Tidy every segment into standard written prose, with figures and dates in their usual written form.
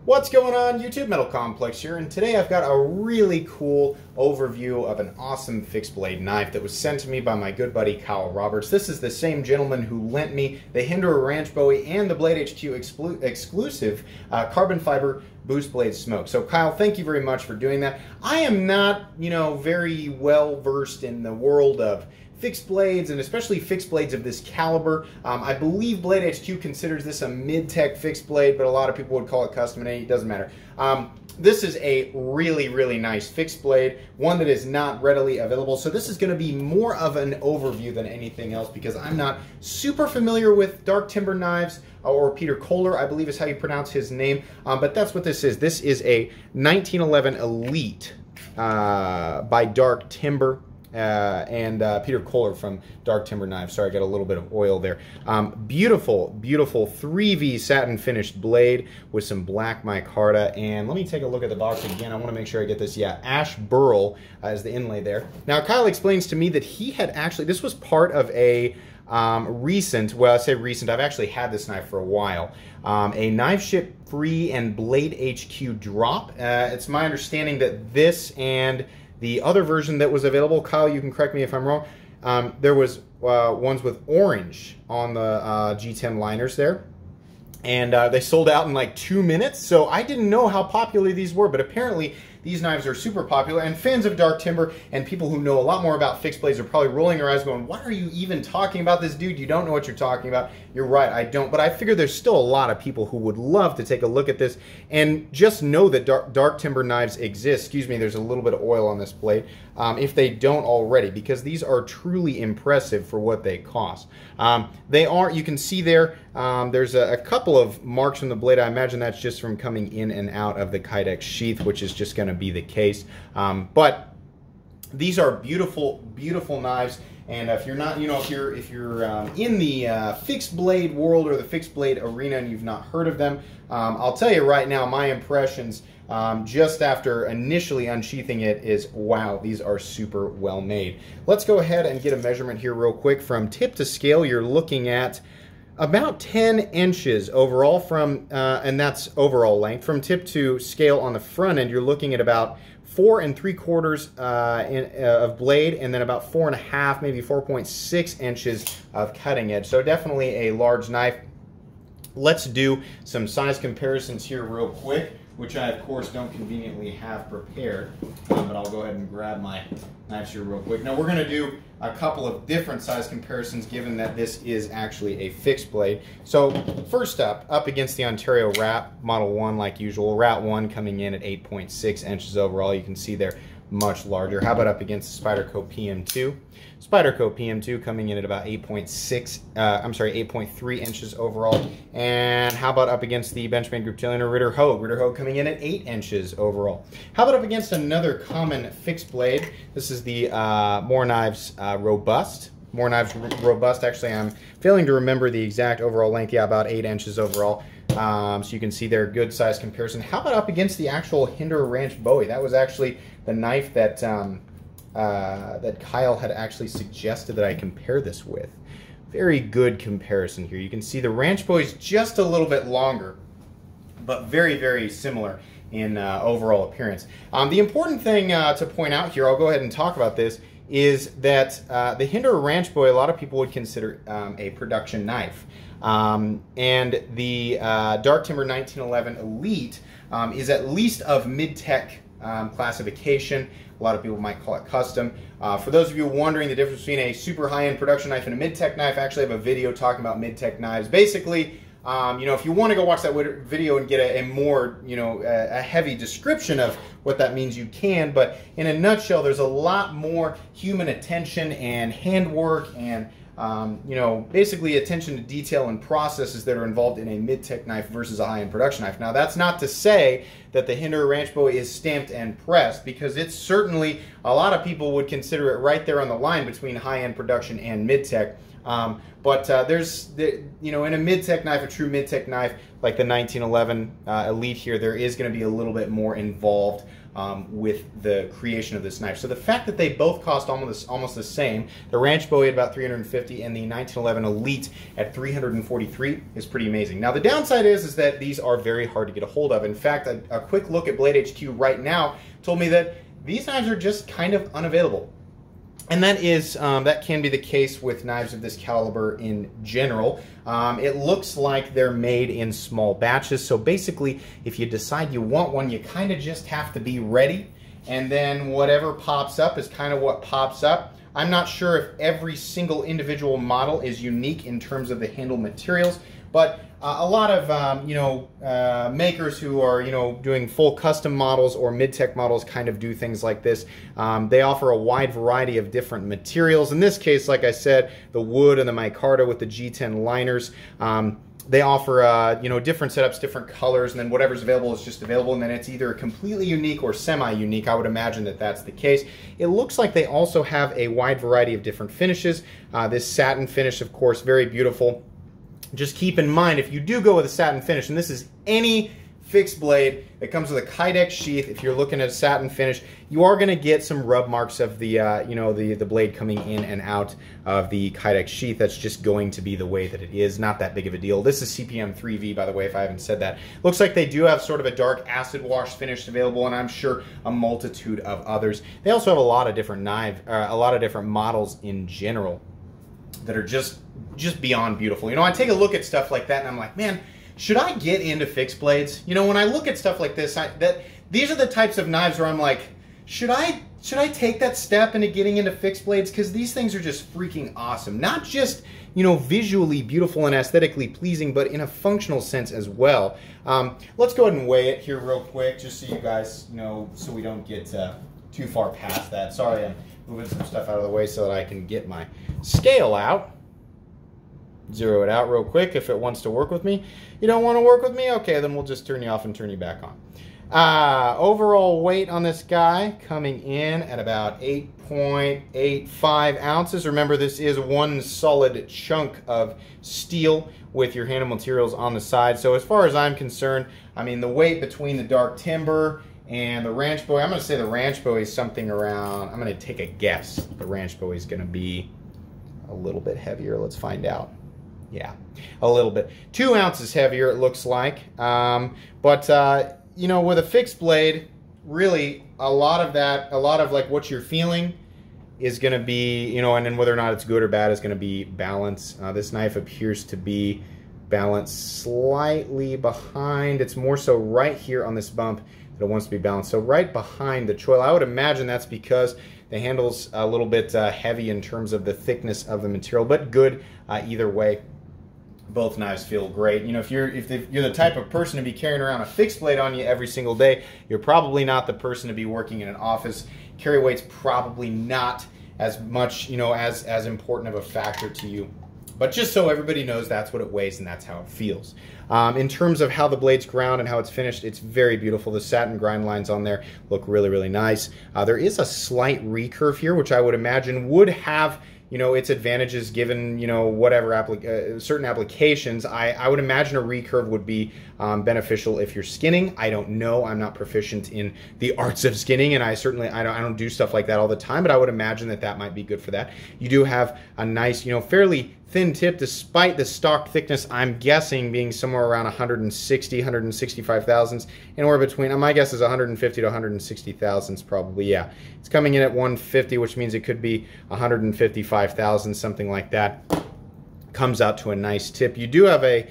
What's going on YouTube? Metal Complex here, and today I've got a really cool overview of an awesome fixed blade knife that was sent to me by my good buddy Kyle Roberts. This is the same gentleman who lent me the Hinderer Ranch Bowie and the Blade HQ exclusive carbon fiber boost blade smoke. So Kyle, thank you very much for doing that. I am not, very well versed in the world of fixed blades, and especially fixed blades of this caliber. I believe Blade HQ considers this a mid-tech fixed blade, but a lot of people would call it custom made. It doesn't matter. This is a really nice fixed blade, one that is not readily available. So this is going to be more of an overview than anything else because I'm not super familiar with Dark Timber knives, or Peter Kohler, I believe is how you pronounce his name. But that's what this is. This is a 1911 Elite by Dark Timber. And Peter Kohler from Dark Timber Knives. Sorry, I got a little bit of oil there. Beautiful 3V satin finished blade with some black micarta. And let me take a look at the box again. I want to make sure I get this. Yeah, ash burl is the inlay there. Now, Kyle explains to me that he had actually, this was part of a recent, well, I say recent, I've actually had this knife for a while, a Knife Ship Free and Blade HQ drop. It's my understanding that this and the other version that was available, Kyle, you can correct me if I'm wrong, there was ones with orange on the G10 liners there. And they sold out in like 2 minutes, so I didn't know how popular these were, but apparently these knives are super popular, and fans of Dark Timber and people who know a lot more about fixed blades are probably rolling their eyes going, why are you even talking about this, dude? You don't know what you're talking about. You're right, I don't, but I figure there's still a lot of people who would love to take a look at this and just know that Dark Timber knives exist. Excuse me, there's a little bit of oil on this blade, if they don't already, because these are truly impressive for what they cost. They are, you can see there, there's a couple of marks on the blade. I imagine that's just from coming in and out of the Kydex sheath, which is just going to be the case. But these are beautiful knives. And if you're not, if you're in the fixed blade world or the fixed blade arena and you've not heard of them, I'll tell you right now, my impressions just after initially unsheathing it is, wow, these are super well made. Let's go ahead and get a measurement here real quick. From tip to scale, you're looking at about 10 inches overall from, and that's overall length. From tip to scale on the front end, you're looking at about 4 3/4 of blade, and then about 4.5, maybe 4.6 inches of cutting edge. So definitely a large knife. Let's do some size comparisons here real quick, which I, of course, don't conveniently have prepared, but I'll go ahead and grab my knives here real quick. Now, we're going to do a couple of different size comparisons, given that this is actually a fixed blade. So, first up against the Ontario Rat Model 1, like usual. Rat 1 coming in at 8.6 inches overall. You can see they're much larger. How about up against the Spyderco PM2? Spyderco PM2 coming in at about 8.3 inches overall. And how about up against the Benchmade Group Tailor Ritter Hogue? Ritter Hogue coming in at 8 inches overall. How about up against another common fixed blade? This is the More Knives Robust. More Knives Robust, actually I'm failing to remember the exact overall length. Yeah, about 8 inches overall. So you can see their good size comparison. How about up against the actual Hinderer Ranch Bowie? That was actually the knife that that Kyle had actually suggested that I compare this with. Very good comparison here. You can see the Ranch Bowie is just a little bit longer, but very similar in overall appearance. The important thing to point out here, I'll go ahead and talk about this, is that the Hinderer Ranch Bowie, a lot of people would consider a production knife. And the Dark Timber 1911 Elite is at least of mid-tech classification. A lot of people might call it custom. For those of you wondering the difference between a super high-end production knife and a mid-tech knife, I actually have a video talking about mid-tech knives. Basically, if you want to go watch that video and get a more, a heavy description of what that means, you can. But in a nutshell, there's a lot more human attention and handwork and basically attention to detail and processes that are involved in a mid-tech knife versus a high-end production knife. Now, that's not to say that the Hinderer Ranch Bowie is stamped and pressed, because it's certainly, a lot of people would consider it right there on the line between high-end production and mid-tech. You know, in a mid-tech knife, a true mid-tech knife like the 1911 Elite here, there is going to be a little bit more involved with the creation of this knife. So the fact that they both cost almost the same, the Ranch Bowie at about $350 and the 1911 Elite at $343 is pretty amazing. Now the downside is that these are very hard to get a hold of. In fact, a quick look at Blade HQ right now told me that these knives are just kind of unavailable. And that can be the case with knives of this caliber in general. It looks like they're made in small batches. So basically, if you decide you want one, you kind of just have to be ready. And then whatever pops up is kind of what pops up. I'm not sure if every single individual model is unique in terms of the handle materials, but a lot of makers who are doing full custom models or mid-tech models kind of do things like this. They offer a wide variety of different materials. In this case, like I said, the wood and the micarta with the G10 liners. They offer different setups, different colors, and then whatever's available is just available, and then it's either completely unique or semi-unique. I would imagine that that's the case. It looks like they also have a wide variety of different finishes. This satin finish, of course, very beautiful. Just keep in mind, if you do go with a satin finish, and this is any fixed blade that comes with a Kydex sheath, if you're looking at a satin finish, you are going to get some rub marks of the the blade coming in and out of the Kydex sheath. That's just going to be the way that it is. Not that big of a deal. This is CPM 3V, by the way, if I haven't said that. Looks like they do have sort of a dark acid wash finish available, and I'm sure a multitude of others. They also have a lot of different a lot of different models in general that are just beyond beautiful. I take a look at stuff like that and I'm like, man, should I get into fixed blades? When I look at stuff like this, these are the types of knives where I'm like, should I take that step into getting into fixed blades? Because these things are just freaking awesome. Not just, visually beautiful and aesthetically pleasing, but in a functional sense as well. Let's go ahead and weigh it here real quick, just so you guys so we don't get too far past that. Sorry, I'm moving some stuff out of the way so that I can get my scale out. Zero it out real quick if it wants to work with me. You don't want to work with me? Okay, then we'll just turn you off and turn you back on. Overall weight on this guy coming in at about 8.85 ounces. Remember, this is one solid chunk of steel with your handle materials on the side. So as far as I'm concerned, I mean, the weight between the Dark Timber and the Ranch Bowie, I'm going to say the Ranch Bowie is something around, I'm going to take a guess. The Ranch Bowie is going to be a little bit heavier. Let's find out. Yeah, a little bit. 2 ounces heavier, it looks like. With a fixed blade, really, a lot of like what you're feeling is going to be, and then whether or not it's good or bad is going to be balance. This knife appears to be balanced slightly behind. It's more so right here on this bump that it wants to be balanced. So right behind the choil. I would imagine that's because the handle's a little bit heavy in terms of the thickness of the material, but good either way. Both knives feel great. If you're the type of person to be carrying around a fixed blade on you every single day, you're probably not the person to be working in an office. Carry weight's probably not as much, as important of a factor to you. But just so everybody knows, that's what it weighs and that's how it feels. In terms of how the blade's ground and how it's finished, it's very beautiful. The satin grind lines on there look really, really nice. There is a slight recurve here, which I would imagine would have its advantages given, whatever certain applications. I would imagine a recurve would be beneficial if you're skinning. I don't know. I'm not proficient in the arts of skinning, and I don't do stuff like that all the time, but I would imagine that might be good for that. You do have a nice, fairly thin tip despite the stock thickness, I'm guessing, being somewhere around 160, 165 thousandths, anywhere between, my guess is 150 to 160 thousandths probably, yeah. It's coming in at 150, which means it could be 155 thousandths, something like that. Comes out to a nice tip. You do have a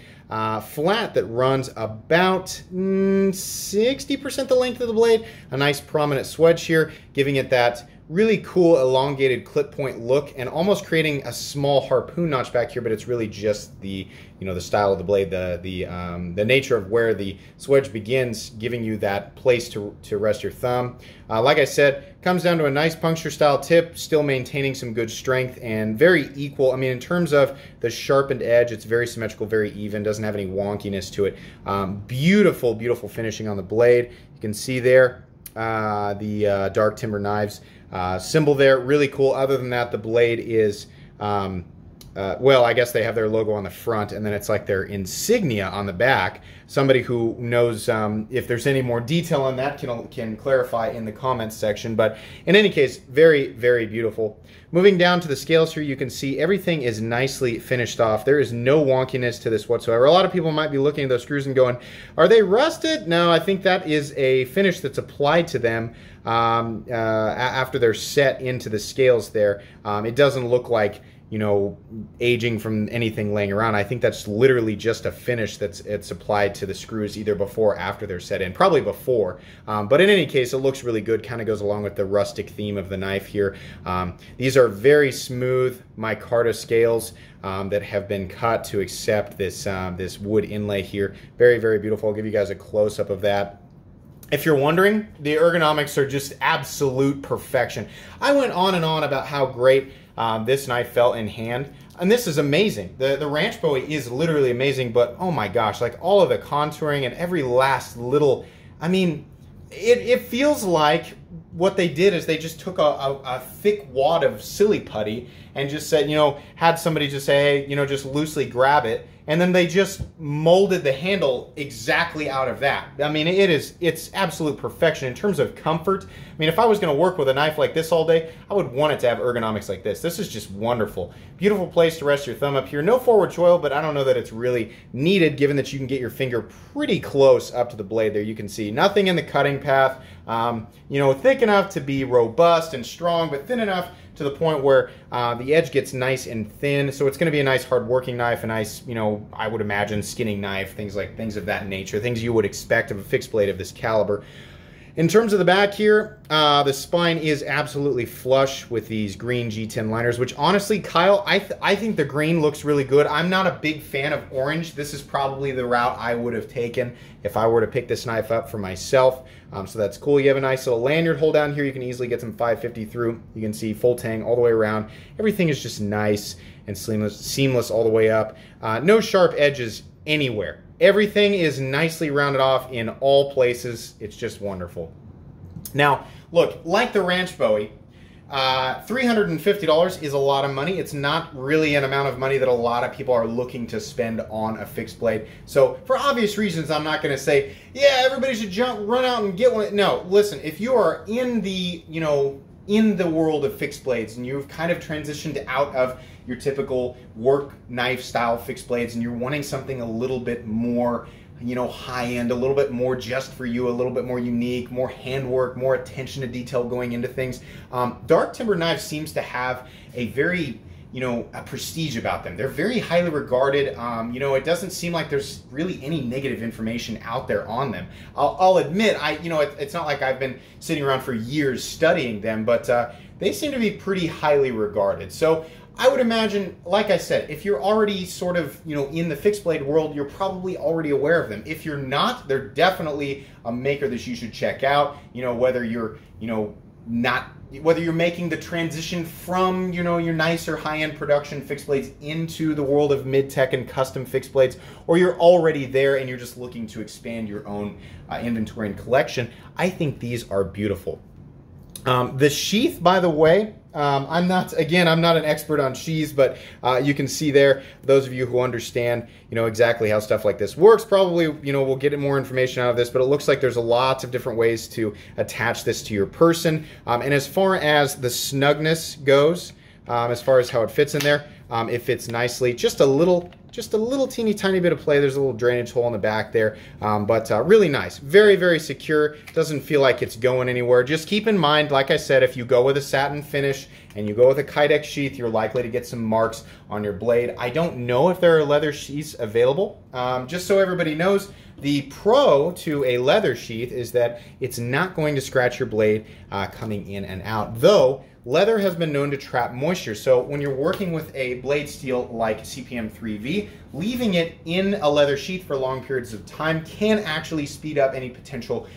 flat that runs about 60% the length of the blade. A nice prominent swedge here, giving it that really cool elongated clip point look and almost creating a small harpoon notch back here, but it's really just the the style of the blade, the nature of where the swedge begins, giving you that place to rest your thumb. Like I said, comes down to a nice puncture style tip, still maintaining some good strength and very equal. I mean, in terms of the sharpened edge, it's very symmetrical, very even, doesn't have any wonkiness to it. Beautiful, beautiful finishing on the blade. You can see there the Dark Timber Knives symbol there, really cool. Other than that, the blade is well, I guess they have their logo on the front, and then it's like their insignia on the back. Somebody who knows if there's any more detail on that can clarify in the comments section. But in any case, very, very beautiful. Moving down to the scales here, you can see everything is nicely finished off. There is no wonkiness to this whatsoever. A lot of people might be looking at those screws and going, are they rusted? No, I think that is a finish that's applied to them after they're set into the scales there. It doesn't look like, you know, aging from anything laying around. I think that's literally just a finish it's applied to the screws either before or after they're set in, probably before. But in any case, it looks really good, kind of goes along with the rustic theme of the knife here. These are very smooth micarta scales that have been cut to accept this, this wood inlay here. Very, very beautiful. I'll give you guys a close-up of that. If you're wondering, the ergonomics are just absolute perfection. I went on and on about how great this knife felt in hand, and this is amazing. The Ranch Bowie is literally amazing, but oh my gosh, like all of the contouring and every last little, I mean, it feels like what they did is they just took a thick wad of silly putty and just said, you know, had somebody just say, hey, you know, just loosely grab it, and then they just molded the handle exactly out of that. I mean, it's absolute perfection in terms of comfort. I mean, if I was going to work with a knife like this all day, I would want it to have ergonomics like this. This is just wonderful. Beautiful place to rest your thumb up here. No forward choil, but I don't know that it's really needed given that you can get your finger pretty close up to the blade there. You can see nothing in the cutting path. You know, thick enough to be robust and strong, but thin enough to the point where the edge gets nice and thin. So it's going to be a nice hard working knife, a nice, you know, I would imagine skinning knife, things of that nature, things you would expect of a fixed blade of this caliber. In terms of the back here, the spine is absolutely flush with these green G10 liners, which honestly, Kyle, I think the green looks really good. I'm not a big fan of orange. This is probably the route I would have taken if I were to pick this knife up for myself. So that's cool. You have a nice little lanyard hole down here. You can easily get some 550 through. You can see full tang all the way around. Everything is just nice and seamless all the way up. No sharp edges anywhere. Everything is nicely rounded off in all places. It's just wonderful. Now, look, like the Ranch Bowie, $350 is a lot of money. It's not really an amount of money that a lot of people are looking to spend on a fixed blade. So for obvious reasons, I'm not going to say, yeah, everybody should run out and get one. No, listen, if you are in the, you know, in the world of fixed blades and you've kind of transitioned out of your typical work knife style fixed blades and you're wanting something a little bit more, you know, high end, a little bit more just for you, a little bit more unique, more handwork, more attention to detail going into things. Dark timber knives seems to have a very, you know, a prestige about them. They're very highly regarded. You know, it doesn't seem like there's really any negative information out there on them. I'll admit, you know, it's not like I've been sitting around for years studying them, but they seem to be pretty highly regarded. So I would imagine, like I said, if you're already sort of, you know, in the fixed blade world, you're probably already aware of them. If you're not, they're definitely a maker that you should check out. You know, whether you're, you know, whether you're making the transition from, you know, your nicer high-end production fixed blades into the world of mid-tech and custom fixed blades, or you're already there and you're just looking to expand your own inventory and collection, I think these are beautiful. The sheath, by the way, I'm not an expert on sheaths, but you can see there, those of you who understand, you know, exactly how stuff like this works, probably, you know, we'll get more information out of this, but it looks like there's a lot of different ways to attach this to your person. And as far as the snugness goes, as far as how it fits in there, it fits nicely. Just a little teeny tiny bit of play. There's a little drainage hole in the back there, but really nice. Very, very secure. Doesn't feel like it's going anywhere. Just keep in mind, like I said, if you go with a satin finish and you go with a Kydex sheath, you're likely to get some marks on your blade. I don't know if there are leather sheaths available. Just so everybody knows, the pro to a leather sheath is that it's not going to scratch your blade coming in and out, though leather has been known to trap moisture. So when you're working with a blade steel like CPM 3V, leaving it in a leather sheath for long periods of time can actually speed up any potential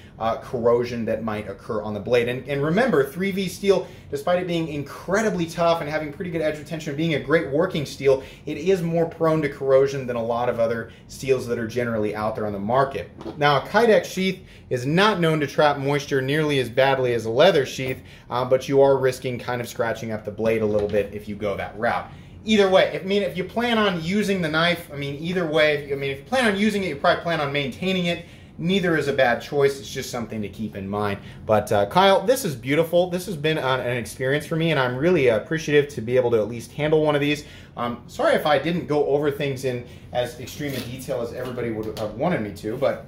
corrosion that might occur on the blade. And remember, 3V steel, despite it being incredibly tough and having pretty good edge retention and being a great working steel, it is more prone to corrosion than a lot of other steels that are generally out there on the market. Now, a Kydex sheath is not known to trap moisture nearly as badly as a leather sheath, but you are risking kind of scratching up the blade a little bit if you go that route. either way, if you plan on using the knife, either way, if you plan on using it, you probably plan on maintaining it. Neither is a bad choice. It's just something to keep in mind. But Kyle, this is beautiful. This has been an experience for me, and I'm really appreciative to be able to at least handle one of these. Sorry if I didn't go over things in as extreme a detail as everybody would have wanted me to, but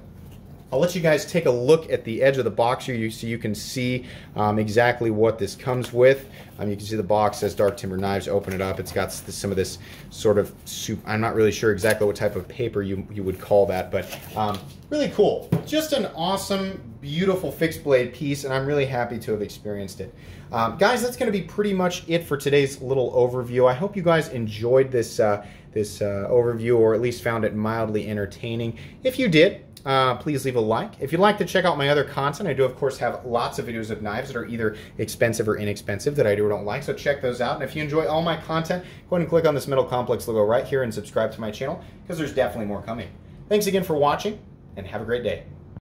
I'll let you guys take a look at the edge of the box here so you can see exactly what this comes with. You can see the box says Dark Timber Knives. Open it up. It's got some of this sort of soup. I'm not really sure exactly what type of paper you would call that, but really cool. Just an awesome, beautiful fixed blade piece, and I'm really happy to have experienced it. Guys, that's going to be pretty much it for today's little overview. I hope you guys enjoyed this overview, or at least found it mildly entertaining. If you did, please leave a like. If you'd like to check out my other content, I do of course have lots of videos of knives that are either expensive or inexpensive that I do or don't like, so check those out. And if you enjoy all my content, go ahead and click on this Metal Complex logo right here and subscribe to my channel, because there's definitely more coming. Thanks again for watching, and have a great day.